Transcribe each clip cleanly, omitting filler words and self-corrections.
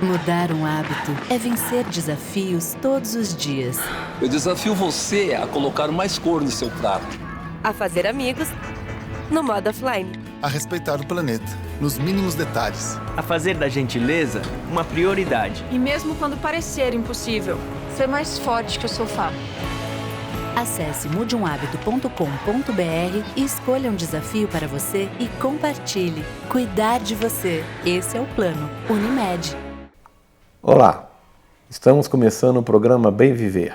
Mudar um hábito é vencer desafios todos os dias. Eu desafio você a colocar mais cor no seu prato. A fazer amigos no modo offline. A respeitar o planeta, nos mínimos detalhes. A fazer da gentileza uma prioridade. E mesmo quando parecer impossível, ser mais forte que o sofá. Acesse mudeumhabito.com.br e escolha um desafio para você e compartilhe. Cuidar de você. Esse é o plano. Unimed. Olá, estamos começando o programa Bem Viver.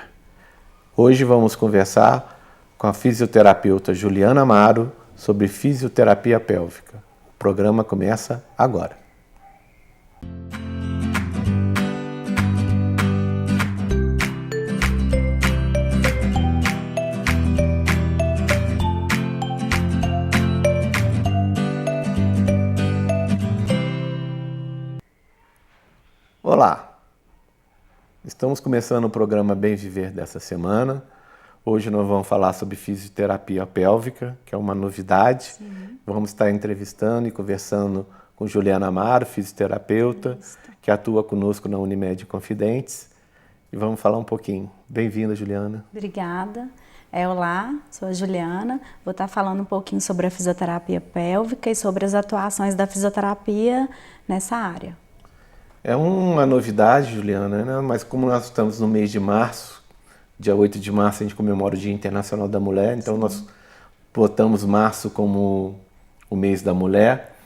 Hoje vamos conversar com a fisioterapeuta Juliana Amaro sobre fisioterapia pélvica. O programa começa agora. Olá, estamos começando o programa Bem Viver dessa semana. Hoje nós vamos falar sobre fisioterapia pélvica, que é uma novidade. Sim. Vamos estar entrevistando e conversando com Juliana Amaro, fisioterapeuta, que atua conosco na Unimed Confidentes. E vamos falar um pouquinho. Bem-vinda, Juliana. Obrigada. Olá, sou a Juliana. Vou estar falando um pouquinho sobre a fisioterapia pélvica e sobre as atuações da fisioterapia nessa área. É uma novidade, Juliana, né? Mas como nós estamos no mês de março, dia 8 de março a gente comemora o Dia Internacional da Mulher, então nós botamos março como o mês da mulher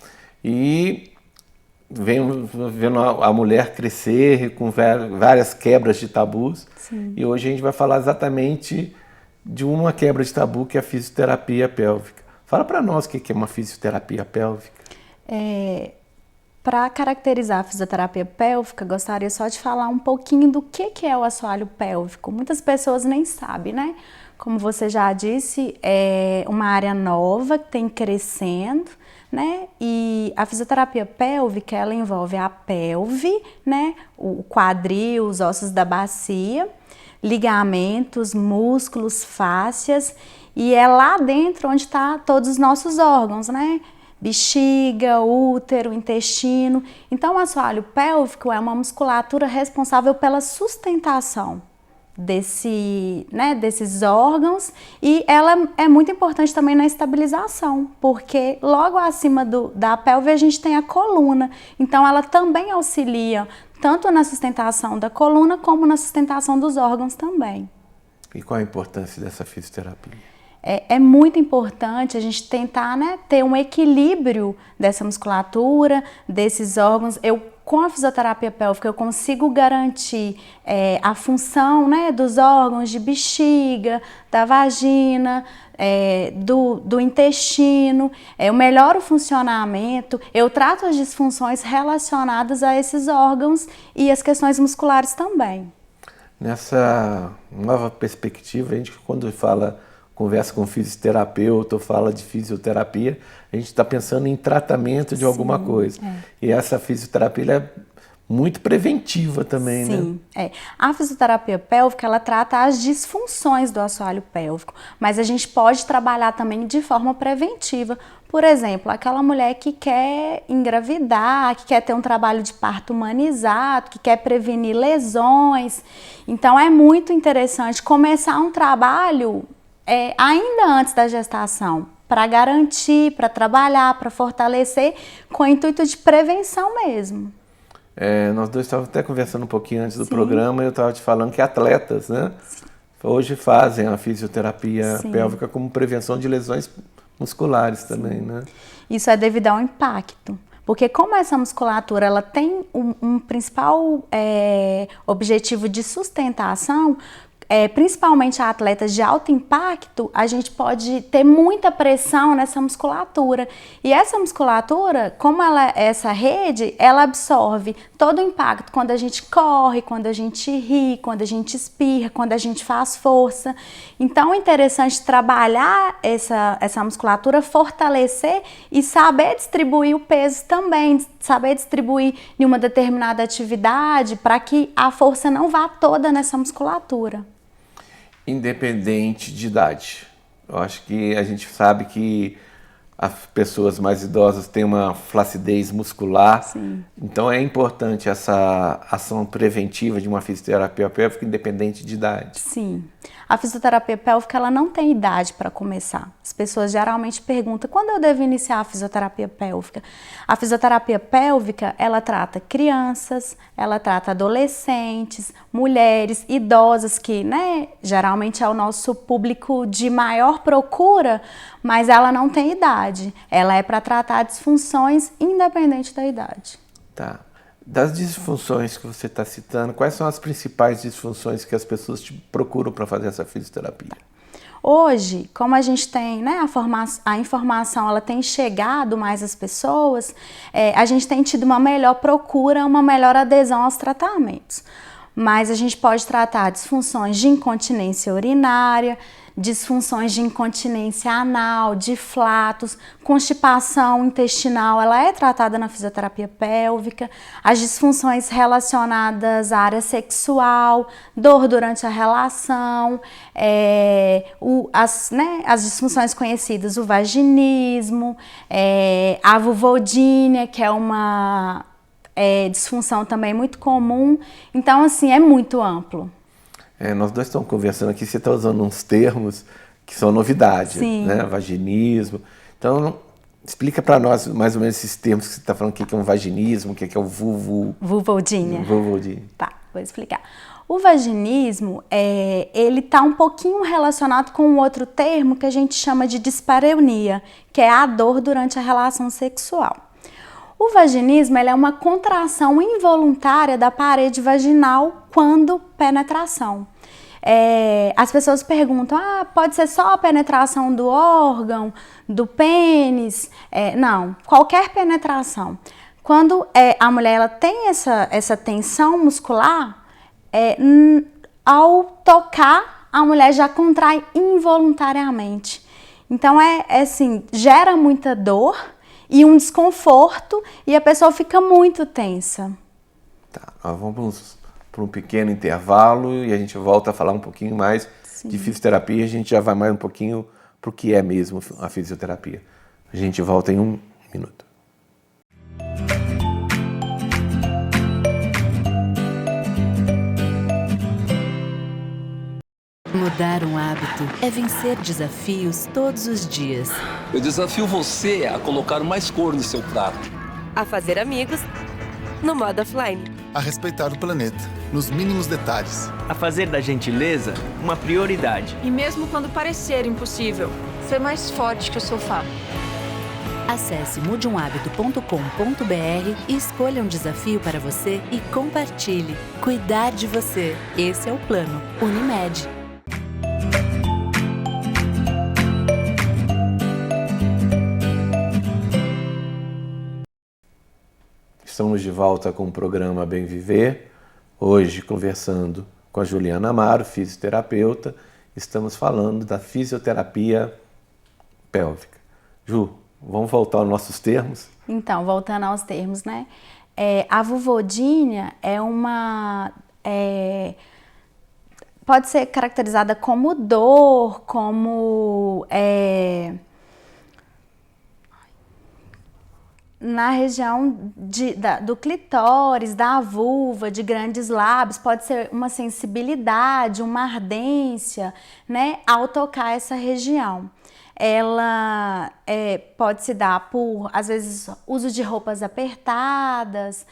e vendo a mulher crescer com várias quebras de tabus. Sim. E hoje a gente vai falar exatamente de uma quebra de tabu, que é a fisioterapia pélvica. Fala para nós o que é uma fisioterapia pélvica. Para caracterizar a fisioterapia pélvica, gostaria só de falar um pouquinho do que é o assoalho pélvico. Muitas pessoas nem sabem, né? Como você já disse, é uma área nova que tem crescendo, né? E a fisioterapia pélvica, ela envolve a pelve, né? O quadril, os ossos da bacia, ligamentos, músculos, fáscias, e é lá dentro onde está todos os nossos órgãos, né? Bexiga, útero, intestino. Então, o assoalho pélvico é uma musculatura responsável pela sustentação desses órgãos, e ela é muito importante também na estabilização, porque logo acima da pelve a gente tem a coluna. Então, ela também auxilia tanto na sustentação da coluna como na sustentação dos órgãos também. E qual a importância dessa fisioterapia? É muito importante a gente tentar, né, ter um equilíbrio dessa musculatura, desses órgãos. Com a fisioterapia pélvica, eu consigo garantir a função, né, dos órgãos de bexiga, da vagina, do intestino. Eu melhoro o funcionamento, eu trato as disfunções relacionadas a esses órgãos e as questões musculares também. Nessa nova perspectiva, a gente quando conversa com fisioterapeuta ou fala de fisioterapia, a gente está pensando em tratamento de alguma coisa. E essa fisioterapia é muito preventiva também, né? Sim, A fisioterapia pélvica, ela trata as disfunções do assoalho pélvico, mas a gente pode trabalhar também de forma preventiva. Por exemplo, aquela mulher que quer engravidar, que quer ter um trabalho de parto humanizado, que quer prevenir lesões. Então, é muito interessante começar um trabalho ainda antes da gestação, para garantir, para trabalhar, para fortalecer, com o intuito de prevenção mesmo. Nós dois estávamos até conversando um pouquinho antes do programa, e eu estava te falando que atletas, né, hoje fazem a fisioterapia pélvica como prevenção de lesões musculares também, né? Isso é devido ao impacto. Porque como essa musculatura ela tem um principal objetivo de sustentação, principalmente a atletas de alto impacto, a gente pode ter muita pressão nessa musculatura. E essa musculatura, como essa rede, ela absorve todo o impacto quando a gente corre, quando a gente ri, quando a gente espirra, quando a gente faz força. Então é interessante trabalhar essa musculatura, fortalecer e saber distribuir o peso também, saber distribuir em uma determinada atividade para que a força não vá toda nessa musculatura. Independente de idade. Eu acho que a gente sabe que as pessoas mais idosas têm uma flacidez muscular. Sim. Então é importante essa ação preventiva de uma fisioterapia pélvica independente de idade. Sim. A fisioterapia pélvica ela não tem idade para começar. As pessoas geralmente perguntam quando eu devo iniciar a fisioterapia pélvica. A fisioterapia pélvica ela trata crianças, ela trata adolescentes, mulheres, idosas que, né, geralmente é o nosso público de maior procura, mas ela não tem idade. Ela é para tratar disfunções independente da idade. Tá. Das disfunções que você está citando, quais são as principais disfunções que as pessoas te procuram para fazer essa fisioterapia? Hoje, como a gente tem, né, a informação ela tem chegado mais às pessoas, a gente tem tido uma melhor procura, uma melhor adesão aos tratamentos. Mas a gente pode tratar disfunções de incontinência urinária, disfunções de incontinência anal, de flatos, constipação intestinal, ela é tratada na fisioterapia pélvica, as disfunções relacionadas à área sexual, dor durante a relação, as disfunções conhecidas, o vaginismo, a vulvodínia, que é uma disfunção também muito comum. Então, assim, é muito amplo. Nós dois estamos conversando aqui, você está usando uns termos que são novidade, Sim. né? Vaginismo. Então, explica para nós mais ou menos esses termos que você está falando, o que é um vaginismo, o que é o vulvodínia. Vulvodínia. Tá, vou explicar. O vaginismo, ele está um pouquinho relacionado com um outro termo que a gente chama de dispareunia, que é a dor durante a relação sexual. O vaginismo é uma contração involuntária da parede vaginal quando penetração. As pessoas perguntam, pode ser só a penetração do órgão, do pênis? Não, qualquer penetração. Quando a mulher ela tem essa tensão muscular, ao tocar, a mulher já contrai involuntariamente. Então, assim, gera muita dor e um desconforto e a pessoa fica muito tensa. Tá, nós vamos para um pequeno intervalo e a gente volta a falar um pouquinho mais de fisioterapia. A gente já vai mais um pouquinho para o que é mesmo a fisioterapia. A gente volta em 1 minuto. Mudar um hábito é vencer desafios todos os dias. Eu desafio você a colocar mais cor no seu prato. A fazer amigos no modo offline. A respeitar o planeta, nos mínimos detalhes. A fazer da gentileza uma prioridade. E mesmo quando parecer impossível, ser mais forte que o sofá. Acesse mudeumhabito.com.br e escolha um desafio para você e compartilhe. Cuidar de você. Esse é o plano Unimed. Estamos de volta com o programa Bem Viver. Hoje, conversando com a Juliana Amaro, fisioterapeuta, estamos falando da fisioterapia pélvica. Ju, vamos voltar aos nossos termos? Então, voltando aos termos, né? A vulvodínia pode ser caracterizada como dor, como na região do clitóris, da vulva, de grandes lábios, pode ser uma sensibilidade, uma ardência, né, ao tocar essa região. Ela pode se dar por, às vezes, uso de roupas apertadas,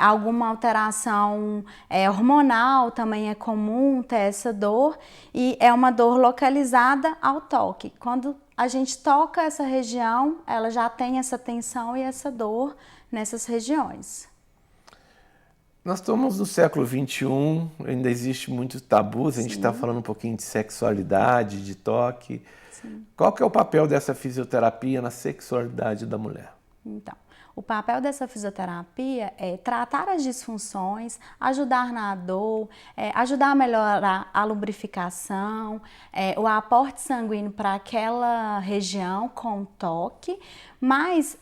alguma alteração hormonal também é comum ter essa dor, e é uma dor localizada ao toque. Quando a gente toca essa região, ela já tem essa tensão e essa dor nessas regiões. Nós estamos no século XXI, ainda existe muitos tabus, a gente está falando um pouquinho de sexualidade, de toque. Sim. Qual que é o papel dessa fisioterapia na sexualidade da mulher? Então, o papel dessa fisioterapia é tratar as disfunções, ajudar na dor, ajudar a melhorar a lubrificação, o aporte sanguíneo para aquela região com toque, mas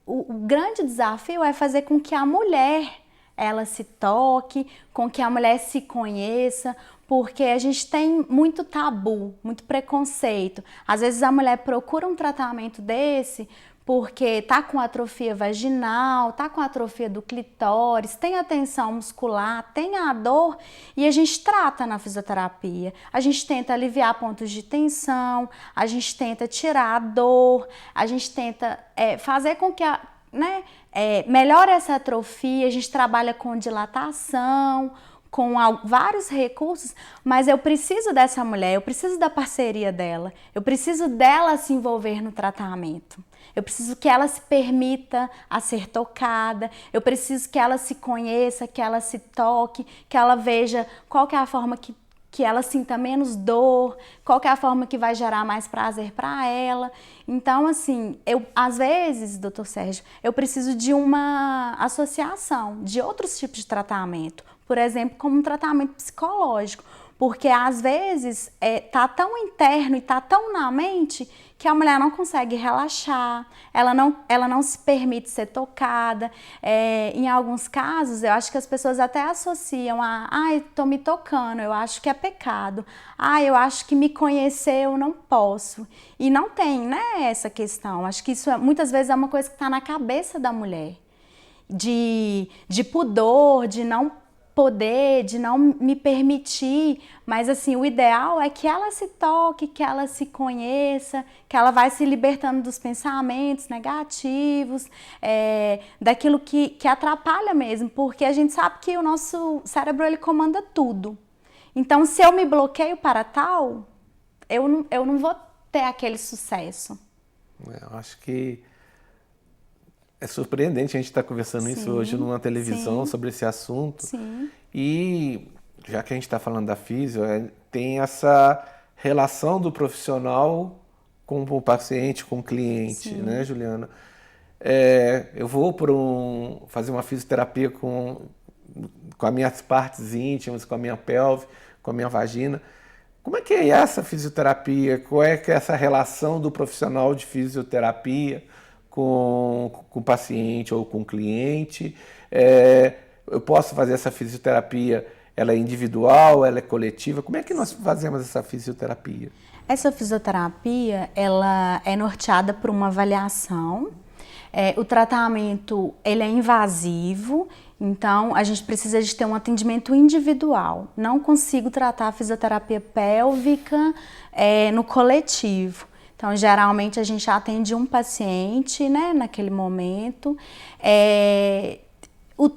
o grande desafio é fazer com que a mulher ela se toque, com que a mulher se conheça, porque a gente tem muito tabu, muito preconceito. Às vezes a mulher procura um tratamento desse porque tá com atrofia vaginal, tá com atrofia do clitóris, tem a tensão muscular, tem a dor e a gente trata na fisioterapia. A gente tenta aliviar pontos de tensão, a gente tenta tirar a dor, a gente tenta fazer com que melhore essa atrofia, a gente trabalha com dilatação, com vários recursos, mas eu preciso dessa mulher, eu preciso da parceria dela, eu preciso dela se envolver no tratamento. Eu preciso que ela se permita a ser tocada, eu preciso que ela se conheça, que ela se toque, que ela veja qual que é a forma que ela sinta menos dor, qual que é a forma que vai gerar mais prazer para ela. Então, assim, às vezes, doutor Sérgio, eu preciso de uma associação de outros tipos de tratamento, por exemplo, como um tratamento psicológico, porque às vezes tá tão interno e tá tão na mente que a mulher não consegue relaxar, ela não se permite ser tocada. Em alguns casos, eu acho que as pessoas até associam tô me tocando, eu acho que é pecado. Eu acho que me conhecer eu não posso. E não tem, né, essa questão. Acho que isso muitas vezes é uma coisa que está na cabeça da mulher. De pudor, de não poder, de não me permitir, mas assim, o ideal é que ela se toque, que ela se conheça, que ela vai se libertando dos pensamentos negativos, daquilo que atrapalha mesmo, porque a gente sabe que o nosso cérebro, ele comanda tudo. Então, se eu me bloqueio para tal, eu não vou ter aquele sucesso. Eu acho que é surpreendente a gente estar conversando isso hoje numa televisão sobre esse assunto. Sim. E já que a gente está falando da físio, tem essa relação do profissional com o paciente, com o cliente, né, Juliana? Eu vou fazer uma fisioterapia com as minhas partes íntimas, com a minha pelve, com a minha vagina. Como é que é essa fisioterapia? Qual é que é essa relação do profissional de fisioterapia com o paciente ou com o cliente? Eu posso fazer essa fisioterapia, ela é individual, ela é coletiva? Como é que nós fazemos essa fisioterapia? Essa fisioterapia, ela é norteada por uma avaliação. O tratamento, ele é invasivo, então a gente precisa de ter um atendimento individual. Não consigo tratar a fisioterapia pélvica no coletivo. Então, geralmente, a gente atende um paciente, né, naquele momento.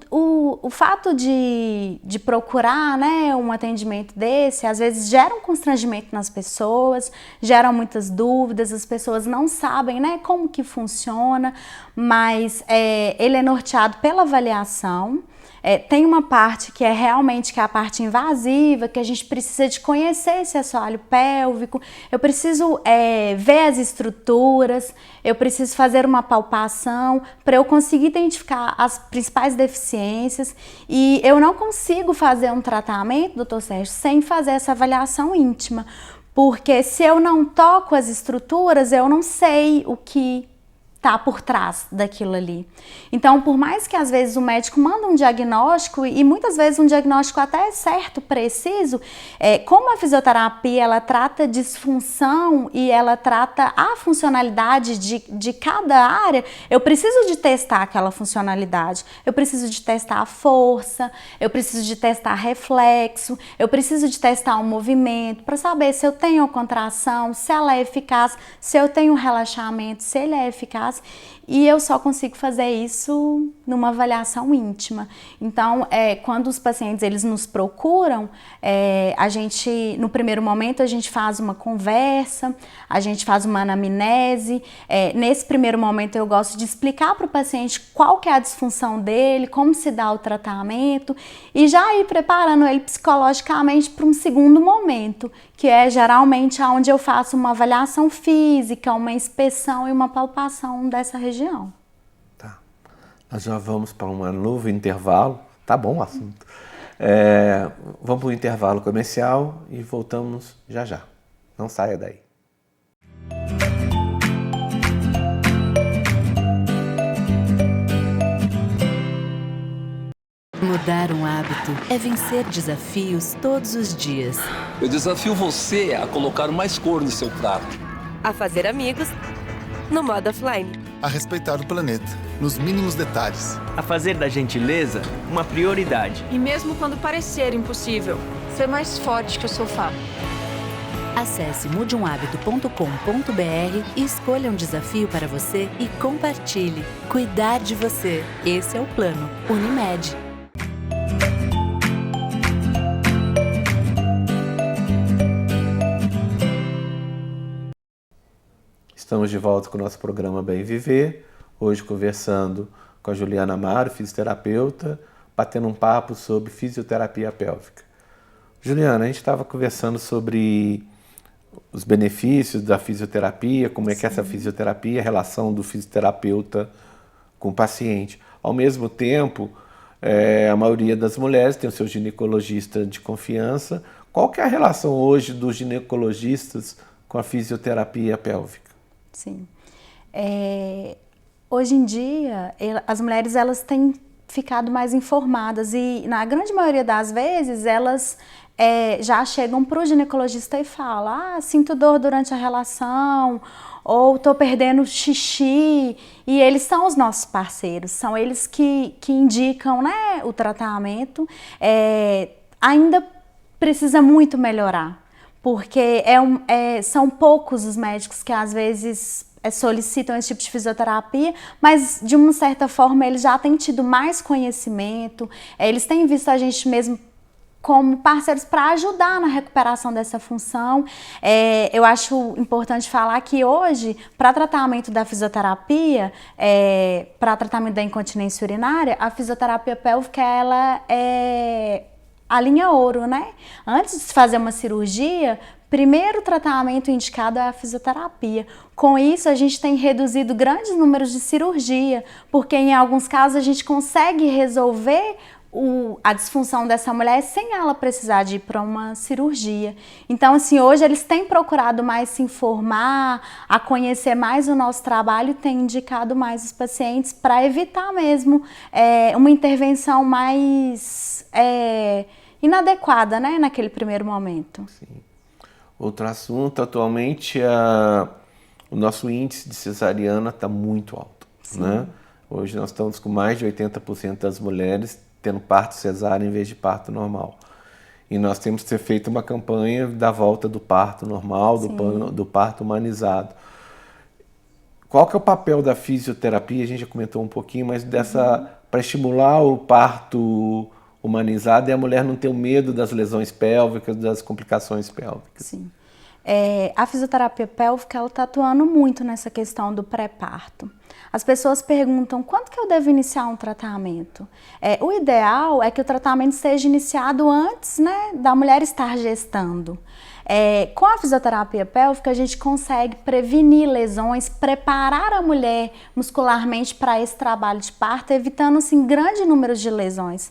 O fato de procurar, né, um atendimento desse, às vezes gera um constrangimento nas pessoas, gera muitas dúvidas, as pessoas não sabem, né, como que funciona, mas ele é norteado pela avaliação. Tem uma parte que é realmente a parte invasiva, que a gente precisa de conhecer esse assoalho pélvico, eu preciso ver as estruturas, eu preciso fazer uma palpação para eu conseguir identificar as principais deficiências, e eu não consigo fazer um tratamento, doutor Sérgio, sem fazer essa avaliação íntima, porque se eu não toco as estruturas, eu não sei o que tá por trás daquilo ali. Então, por mais que às vezes o médico manda um diagnóstico, e muitas vezes um diagnóstico até certo, preciso, como a fisioterapia, ela trata disfunção e ela trata a funcionalidade de cada área, eu preciso de testar aquela funcionalidade, eu preciso de testar a força, eu preciso de testar reflexo, eu preciso de testar o movimento, para saber se eu tenho contração, se ela é eficaz, se eu tenho relaxamento, se ele é eficaz. E eu só consigo fazer isso numa avaliação íntima. Então, quando os pacientes eles nos procuram, a gente, no primeiro momento, a gente faz uma conversa, a gente faz uma anamnese. Nesse primeiro momento, eu gosto de explicar para o paciente qual que é a disfunção dele, como se dá o tratamento, e já ir preparando ele psicologicamente para um segundo momento, que é geralmente onde eu faço uma avaliação física, uma inspeção e uma palpação dessa região. Tá. Nós já vamos para um novo intervalo. Tá bom o assunto. Vamos para o intervalo comercial e voltamos já já. Não saia daí. Mudar um hábito é vencer desafios todos os dias. Eu desafio você a colocar mais cor no seu prato. A fazer amigos no modo offline. A respeitar o planeta, nos mínimos detalhes. A fazer da gentileza uma prioridade. E mesmo quando parecer impossível, ser mais forte que o sofá. Acesse mudeumhabito.com.br e escolha um desafio para você e compartilhe. Cuidar de você. Esse é o plano Unimed. Estamos de volta com o nosso programa Bem Viver, hoje conversando com a Juliana Amaro, fisioterapeuta, batendo um papo sobre fisioterapia pélvica. Juliana, a gente estava conversando sobre os benefícios da fisioterapia, como é que essa fisioterapia, a relação do fisioterapeuta com o paciente. Ao mesmo tempo, a maioria das mulheres tem o seu ginecologista de confiança. Qual que é a relação hoje dos ginecologistas com a fisioterapia pélvica? Sim. Hoje em dia, as mulheres elas têm ficado mais informadas e, na grande maioria das vezes, elas já chegam para o ginecologista e falam: sinto dor durante a relação, ou estou perdendo xixi. E eles são os nossos parceiros, são eles que indicam, né, o tratamento. Ainda precisa muito melhorar, porque são poucos os médicos que às vezes solicitam esse tipo de fisioterapia, mas de uma certa forma eles já têm tido mais conhecimento, eles têm visto a gente mesmo como parceiros para ajudar na recuperação dessa função. Eu acho importante falar que hoje, para tratamento da fisioterapia, para tratamento da incontinência urinária, a fisioterapia pélvica ela é a linha ouro, né? Antes de fazer uma cirurgia, primeiro tratamento indicado é a fisioterapia. Com isso, a gente tem reduzido grandes números de cirurgia, porque em alguns casos a gente consegue resolver a disfunção dessa mulher sem ela precisar de ir para uma cirurgia. Então, assim, hoje eles têm procurado mais se informar, a conhecer mais o nosso trabalho e têm indicado mais os pacientes para evitar mesmo uma intervenção mais inadequada, né, naquele primeiro momento. Sim. Outro assunto, atualmente o nosso índice de cesariana está muito alto, né? Hoje nós estamos com mais de 80% das mulheres tendo parto cesárea em vez de parto normal. E nós temos que ter feito uma campanha da volta do parto normal, do parto humanizado. Qual que é o papel da fisioterapia? A gente já comentou um pouquinho, mas para estimular o parto humanizado e a mulher não ter o medo das lesões pélvicas, das complicações pélvicas. Sim. A fisioterapia pélvica está atuando muito nessa questão do pré-parto. As pessoas perguntam: quando que eu devo iniciar um tratamento? O ideal é que o tratamento seja iniciado antes, né, da mulher estar gestando. Com a fisioterapia pélvica, a gente consegue prevenir lesões, preparar a mulher muscularmente para esse trabalho de parto, evitando assim, grande número de lesões.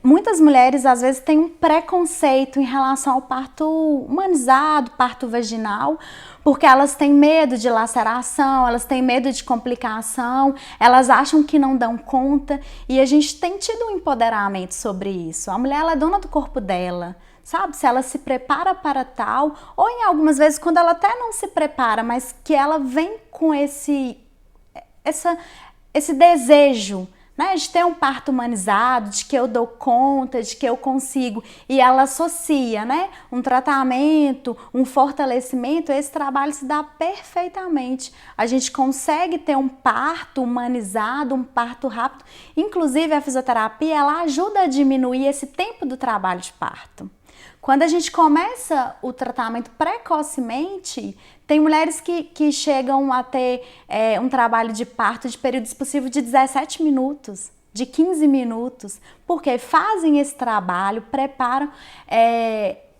Muitas mulheres, às vezes, têm um preconceito em relação ao parto humanizado, parto vaginal, porque elas têm medo de laceração, elas têm medo de complicação, elas acham que não dão conta, e a gente tem tido um empoderamento sobre isso. A mulher ela é dona do corpo dela, sabe? Se ela se prepara para tal, ou em algumas vezes quando ela até não se prepara, mas que ela vem com esse desejo, né, de ter um parto humanizado, de que eu dou conta, de que eu consigo, e ela associa, né, um tratamento, um fortalecimento, esse trabalho se dá perfeitamente. A gente consegue ter um parto humanizado, um parto rápido. Inclusive a fisioterapia, ela ajuda a diminuir esse tempo do trabalho de parto. Quando a gente começa o tratamento precocemente, tem mulheres que chegam a ter um trabalho de parto de período expulsivo de 17 minutos, de 15 minutos, porque fazem esse trabalho, preparam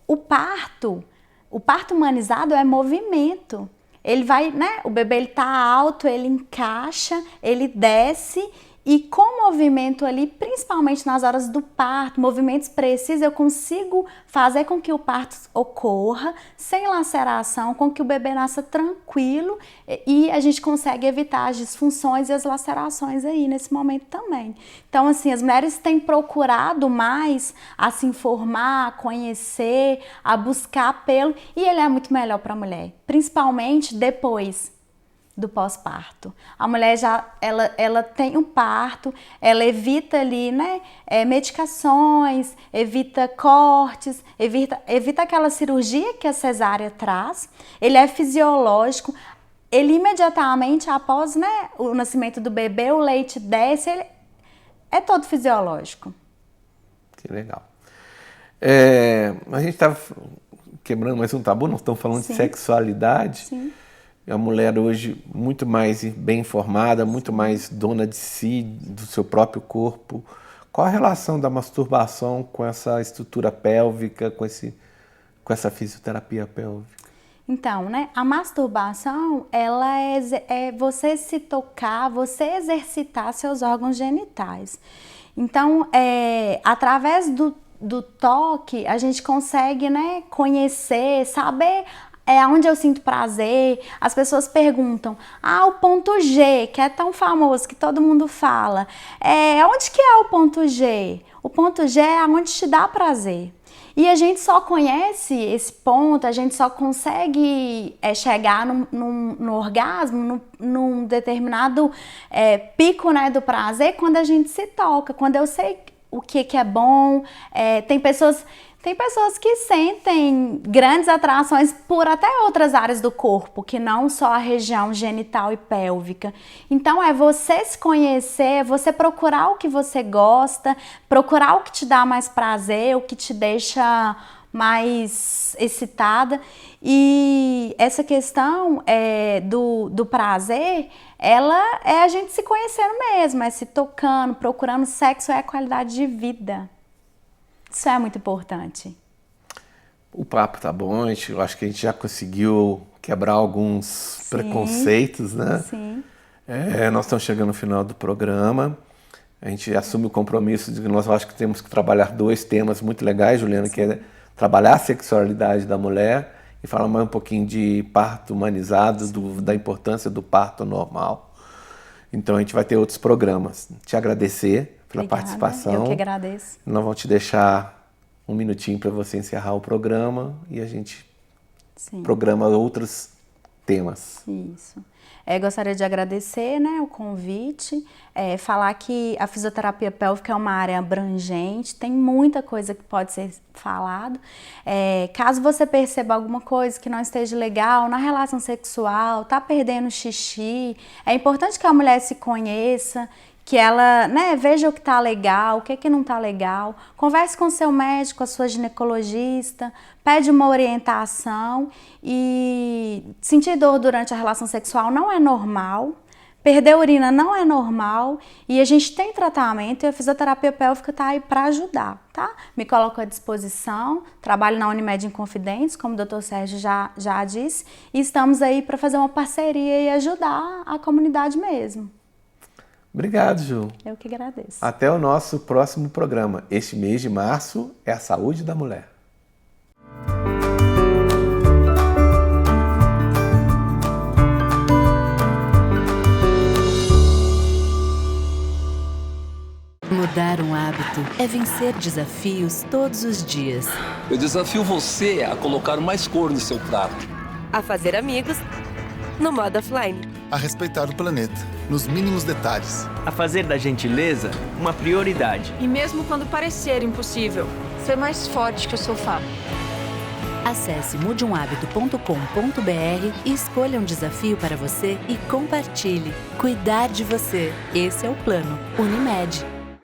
o parto. O parto humanizado é movimento. Ele vai, né? O bebê ele tá alto, ele encaixa, ele desce E com o movimento ali, principalmente nas horas do parto, movimentos precisos, eu consigo fazer com que o parto ocorra sem laceração, com que o bebê nasça tranquilo e a gente consegue evitar as disfunções e as lacerações aí nesse momento também. Então, assim, as mulheres têm procurado mais a se informar, a conhecer, a buscar pelo, e ele é muito melhor para a mulher, principalmente depois do pós-parto. A mulher ela tem um parto, ela evita ali, né, medicações, evita cortes, evita aquela cirurgia que a cesárea traz. Ele é fisiológico. Ele imediatamente após, né, o nascimento do bebê, o leite desce, ele é todo fisiológico. Que legal. A gente estava quebrando mais um tabu, nós estamos falando de sexualidade. Sim. A mulher hoje muito mais bem informada, muito mais dona de si, do seu próprio corpo. Qual a relação da masturbação com essa estrutura pélvica, com essa fisioterapia pélvica? Então, né, a masturbação, ela é você se tocar, você exercitar seus órgãos genitais. Então, através do toque, a gente consegue, né, conhecer, saber onde eu sinto prazer. As pessoas perguntam, o ponto G, que é tão famoso, que todo mundo fala, onde que é o ponto G? O ponto G é onde te dá prazer. E a gente só conhece esse ponto, a gente só consegue chegar no orgasmo, num determinado pico, né, do prazer, quando a gente se toca, quando eu sei o que é bom. Tem pessoas que sentem grandes atrações por até outras áreas do corpo, que não só a região genital e pélvica. Então é você se conhecer, você procurar o que você gosta, procurar o que te dá mais prazer, o que te deixa mais excitada. E essa questão do prazer, ela é a gente se conhecendo mesmo, é se tocando, procurando. Sexo é a qualidade de vida. Isso é muito importante. O papo tá bom, eu acho que a gente já conseguiu quebrar alguns preconceitos, né? Sim. Nós estamos chegando no final do programa. A gente assume o compromisso de que nós acho que temos que trabalhar 2 temas muito legais, Juliana, que é trabalhar a sexualidade da mulher e falar mais um pouquinho de parto humanizado, da importância do parto normal. Então a gente vai ter outros programas. Te agradecer pela participação. Eu que agradeço. Nós vamos te deixar um minutinho para você encerrar o programa e a gente programa outros temas. Isso. Gostaria de agradecer, né, o convite, falar que a fisioterapia pélvica é uma área abrangente, tem muita coisa que pode ser falado. Caso você perceba alguma coisa que não esteja legal na relação sexual, tá perdendo xixi, é importante que a mulher se conheça, que ela, né, veja o que está legal, o que não está legal. Converse com seu médico, a sua ginecologista, pede uma orientação. E sentir dor durante a relação sexual não é normal. Perder urina não é normal. E a gente tem tratamento e a fisioterapia pélvica está aí para ajudar, tá? Me coloco à disposição, trabalho na Unimed Inconfidentes, como o Dr. Sérgio já disse, e estamos aí para fazer uma parceria e ajudar a comunidade mesmo. Obrigado, Ju. Eu que agradeço. Até o nosso próximo programa. Este mês de março é a saúde da mulher. Mudar um hábito é vencer desafios todos os dias. Eu desafio você a colocar mais cor no seu prato. A fazer amigos no modo offline. A respeitar o planeta, nos mínimos detalhes. A fazer da gentileza uma prioridade. E mesmo quando parecer impossível, ser mais forte que o sofá. Acesse mudeumhabito.com.br e escolha um desafio para você e compartilhe. Cuidar de você. Esse é o plano Unimed.